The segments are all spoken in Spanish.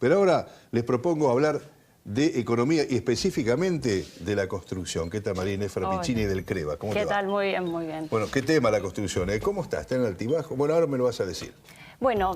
Pero ahora les propongo hablar de economía y específicamente de la construcción. ¿Qué tal, María Inés Frappicini del CREVA? ¿Cómo te va? ¿Qué tal? Muy bien, muy bien. Bueno, ¿qué tema la construcción? ¿Cómo está? ¿Está en el altibajo? Bueno, ahora me lo vas a decir. Bueno,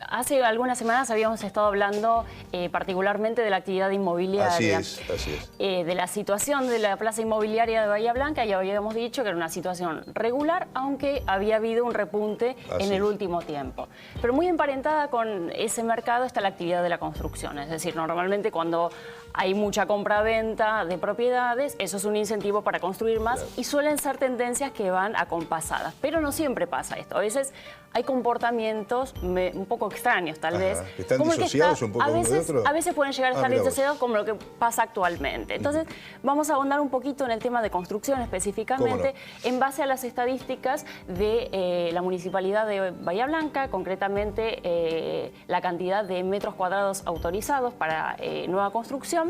hace algunas semanas habíamos estado hablando particularmente de la actividad inmobiliaria. Así es. De la situación de la plaza inmobiliaria de Bahía Blanca, y habíamos dicho que era una situación regular, aunque había habido un repunte en el último tiempo. Pero muy emparentada con ese mercado está la actividad de la construcción. Es decir, normalmente cuando hay mucha compra-venta de propiedades, eso es un incentivo para construir más, claro, y suelen ser tendencias que van acompasadas. Pero no siempre pasa esto. A veces hay comportamientos un poco extraños, tal vez. ¿Están disociados un poco uno de otro? A veces pueden llegar a estar disociados, como lo que pasa actualmente. Entonces, vamos a ahondar un poquito en el tema de construcción específicamente, en base a las estadísticas de la Municipalidad de Bahía Blanca, concretamente la cantidad de metros cuadrados autorizados para nueva construcción,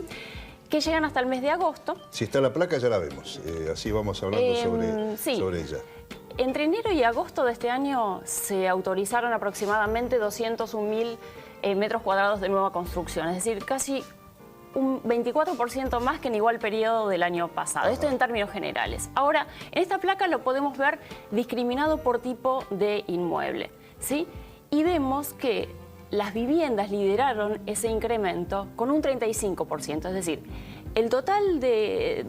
que llegan hasta el mes de agosto. Si está la placa ya la vemos, así vamos hablando sobre ella. Entre enero y agosto de este año se autorizaron aproximadamente 201.000 metros cuadrados de nueva construcción, es decir, casi un 24% más que en igual periodo del año pasado. Esto en términos generales. Ahora, en esta placa lo podemos ver discriminado por tipo de inmueble, ¿sí? Y vemos que las viviendas lideraron ese incremento con un 35%, es decir, el total de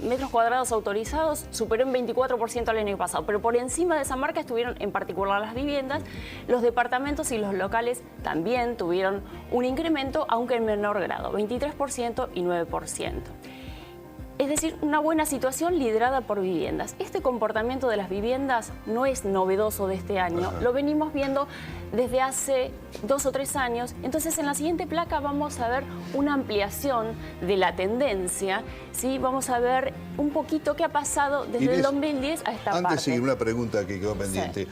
metros cuadrados autorizados superó en 24% el año pasado, pero por encima de esa marca estuvieron en particular las viviendas. Los departamentos y los locales también tuvieron un incremento, aunque en menor grado, 23% y 9%. Es decir, una buena situación liderada por viviendas. Este comportamiento de las viviendas no es novedoso de este año, lo venimos viendo desde hace 2 o 3 años. Entonces, en la siguiente placa vamos a ver una ampliación de la tendencia, ¿sí? Vamos a ver un poquito qué ha pasado desde el 2010 a esta parte. Antes de una pregunta que quedó pendiente. Sí.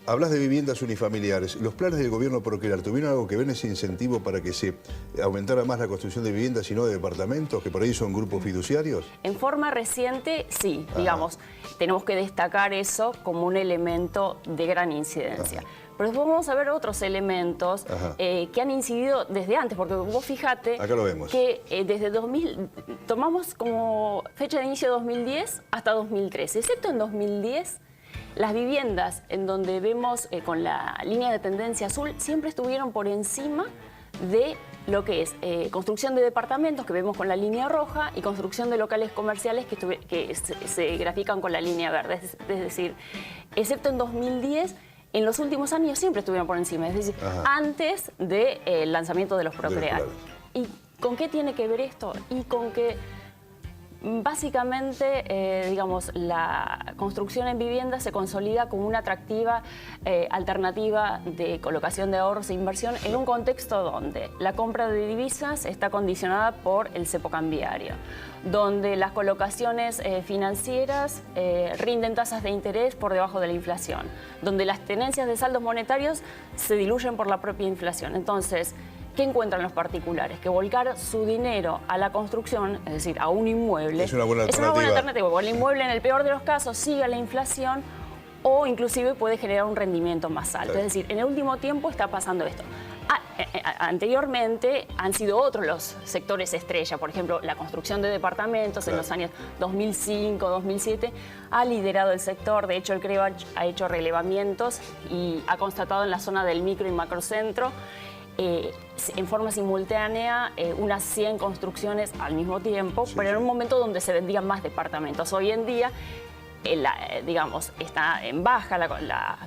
Hablas de viviendas unifamiliares. ¿Los planes del gobierno por crear tuvieron algo que ver en ese incentivo para que se aumentara más la construcción de viviendas y no de departamentos, que por ahí son grupos fiduciarios? En forma reciente, sí. Digamos, tenemos que destacar eso como un elemento de gran incidencia. Pero después vamos a ver otros elementos que han incidido desde antes, porque vos fíjate acá lo vemos, que desde 2000, tomamos como fecha de inicio 2010 hasta 2013, excepto en 2010, las viviendas en donde vemos con la línea de tendencia azul siempre estuvieron por encima de lo que es construcción de departamentos, que vemos con la línea roja, y construcción de locales comerciales que se grafican con la línea verde. Es decir, excepto en 2010, en los últimos años siempre estuvieron por encima, es decir, antes del lanzamiento de los Procrear. ¿Y con qué tiene que ver esto? Y con que básicamente, digamos, la construcción en vivienda se consolida como una atractiva alternativa de colocación de ahorros e inversión en un contexto donde la compra de divisas está condicionada por el cepo cambiario, donde las colocaciones financieras rinden tasas de interés por debajo de la inflación, donde las tenencias de saldos monetarios se diluyen por la propia inflación. Entonces, ¿qué encuentran los particulares? Que volcar su dinero a la construcción, es decir, a un inmueble, es una buena alternativa. Porque el inmueble, en el peor de los casos, sigue la inflación o inclusive puede generar un rendimiento más alto. Es decir, en el último tiempo está pasando esto. Anteriormente han sido otros los sectores estrella, por ejemplo, la construcción de departamentos en los años 2005, 2007 ha liderado el sector. De hecho, el CREVA ha hecho relevamientos y ha constatado en la zona del micro y macrocentro en forma simultánea unas 100 construcciones al mismo tiempo, pero en un momento donde se vendían más departamentos. Hoy en día, digamos, está en baja la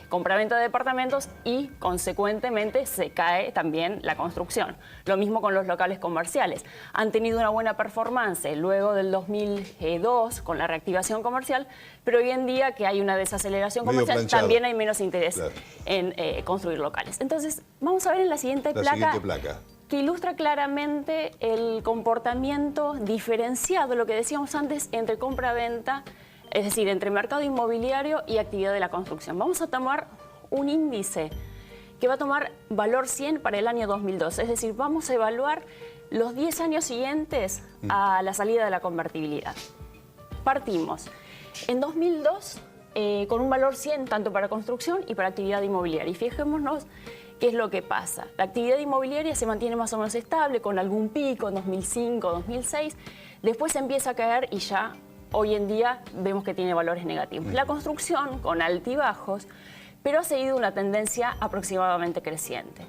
compraventa de departamentos y, consecuentemente, se cae también la construcción. Lo mismo con los locales comerciales. Han tenido una buena performance luego del 2002 con la reactivación comercial, pero hoy en día que hay una desaceleración comercial, también hay menos interés en construir locales. Entonces, vamos a ver en la siguiente placa que ilustra claramente el comportamiento diferenciado, lo que decíamos antes, entre compra-venta, es decir, entre mercado inmobiliario y actividad de la construcción. Vamos a tomar un índice que va a tomar valor 100 para el año 2012, es decir, vamos a evaluar los 10 años siguientes a la salida de la convertibilidad. Partimos en 2002 con un valor 100 tanto para construcción y para actividad inmobiliaria. Y fijémonos ¿Qué es lo que pasa? La actividad inmobiliaria se mantiene más o menos estable, con algún pico en 2005, 2006. Después empieza a caer y ya hoy en día vemos que tiene valores negativos. La construcción, con altibajos, pero ha seguido una tendencia aproximadamente creciente.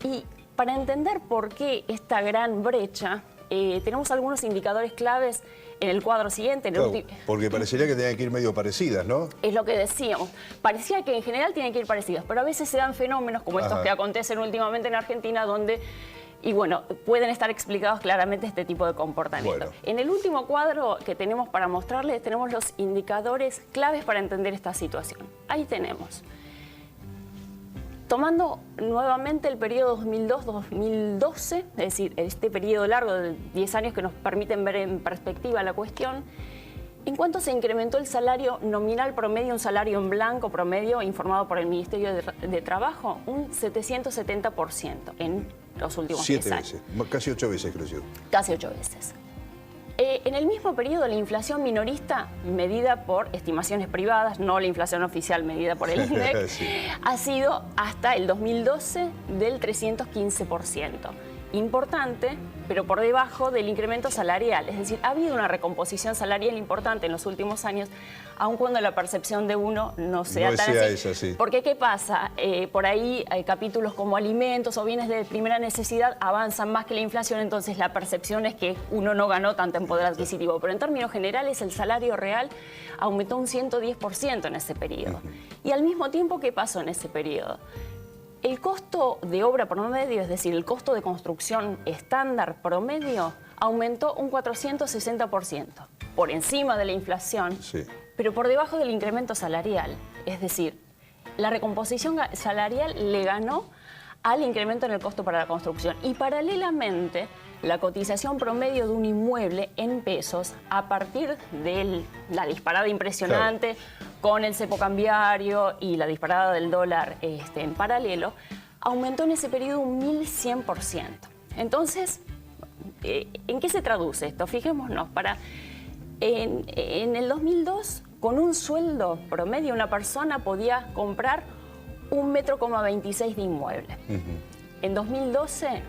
Y para entender por qué esta gran brecha, tenemos algunos indicadores claves en el cuadro siguiente. Claro, porque parecería que tenían que ir medio parecidas, ¿no? Es lo que decíamos. Parecía que en general tienen que ir parecidas, pero a veces se dan fenómenos como estos que acontecen últimamente en Argentina, donde, y bueno, pueden estar explicados claramente este tipo de comportamiento. Bueno. En el último cuadro que tenemos para mostrarles, tenemos los indicadores claves para entender esta situación. Ahí tenemos. Tomando nuevamente el periodo 2002-2012, es decir, este periodo largo de 10 años que nos permiten ver en perspectiva la cuestión, ¿en cuánto se incrementó el salario nominal promedio, un salario en blanco promedio informado por el Ministerio de Trabajo? Un 770% en los últimos 10 años. 7 veces, casi 8 veces creció. Casi 8 veces. En el mismo periodo, la inflación minorista, medida por estimaciones privadas, no la inflación oficial medida por el INDEC, sí, ha sido hasta el 2012 del 315%. Importante, pero por debajo del incremento salarial. Es decir, ha habido una recomposición salarial importante en los últimos años, aun cuando la percepción de uno no sea tan así. Esa, sí. Porque, ¿qué pasa? Por ahí hay capítulos como alimentos o bienes de primera necesidad avanzan más que la inflación, entonces la percepción es que uno no ganó tanto en poder adquisitivo. Pero en términos generales, el salario real aumentó un 110% en ese periodo. Y al mismo tiempo, ¿qué pasó en ese periodo? El costo de obra promedio, es decir, el costo de construcción estándar promedio, aumentó un 460%, por encima de la inflación, sí, pero por debajo del incremento salarial. Es decir, la recomposición salarial le ganó al incremento en el costo para la construcción. Y paralelamente, la cotización promedio de un inmueble en pesos, a partir de la disparada impresionante, claro, con el cepo cambiario y la disparada del dólar en paralelo, aumentó en ese periodo un 1100%. Entonces, ¿en qué se traduce esto? Fijémonos, en el 2002, con un sueldo promedio, una persona podía comprar 1,26 metros de inmueble. En 2012,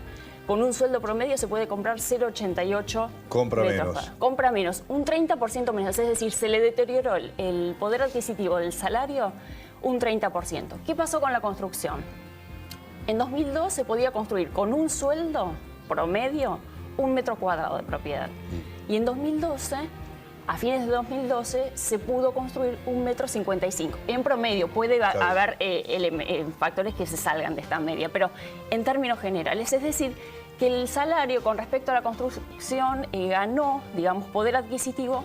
con un sueldo promedio se puede comprar 0,88 Compra metros. Menos. Compra menos, un 30% menos. Es decir, se le deterioró el poder adquisitivo del salario un 30%. ¿Qué pasó con la construcción? En 2002 se podía construir con un sueldo promedio 1 metro cuadrado de propiedad. Y en 2012, a fines de 2012, se pudo construir 1,55 metro. En promedio puede haber factores que se salgan de esta media, pero en términos generales, es decir, que el salario con respecto a la construcción ganó, digamos, poder adquisitivo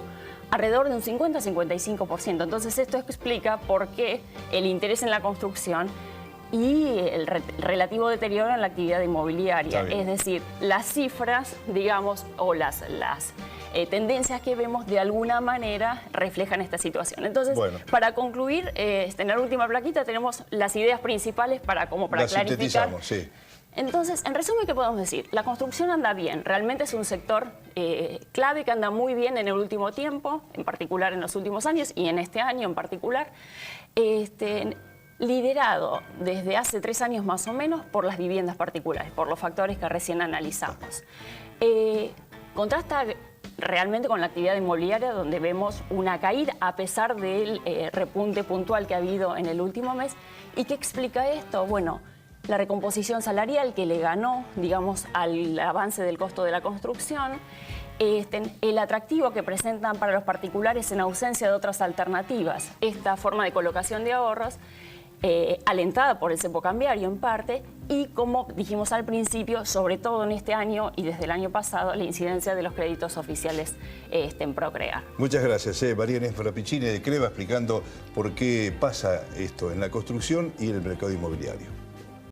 alrededor de un 50-55%. Entonces esto explica por qué el interés en la construcción y el relativo deterioro en la actividad inmobiliaria. Es decir, las cifras, digamos, o las tendencias que vemos de alguna manera reflejan esta situación. Entonces, bueno, para concluir, en la última plaquita tenemos las ideas principales para clarificar. Sí. Entonces, en resumen, ¿qué podemos decir? La construcción anda bien, realmente es un sector clave que anda muy bien en el último tiempo, en particular en los últimos años y en este año en particular, liderado desde hace 3 años más o menos por las viviendas particulares, por los factores que recién analizamos. Contrasta realmente con la actividad inmobiliaria, donde vemos una caída a pesar del repunte puntual que ha habido en el último mes. ¿Y qué explica esto? Bueno, la recomposición salarial que le ganó, digamos, al avance del costo de la construcción, el atractivo que presentan para los particulares en ausencia de otras alternativas, esta forma de colocación de ahorros, alentada por el cepo cambiario en parte, y como dijimos al principio, sobre todo en este año y desde el año pasado, la incidencia de los créditos oficiales en Procrear. Muchas gracias, María Inés Frappicini de Creva, explicando por qué pasa esto en la construcción y en el mercado inmobiliario.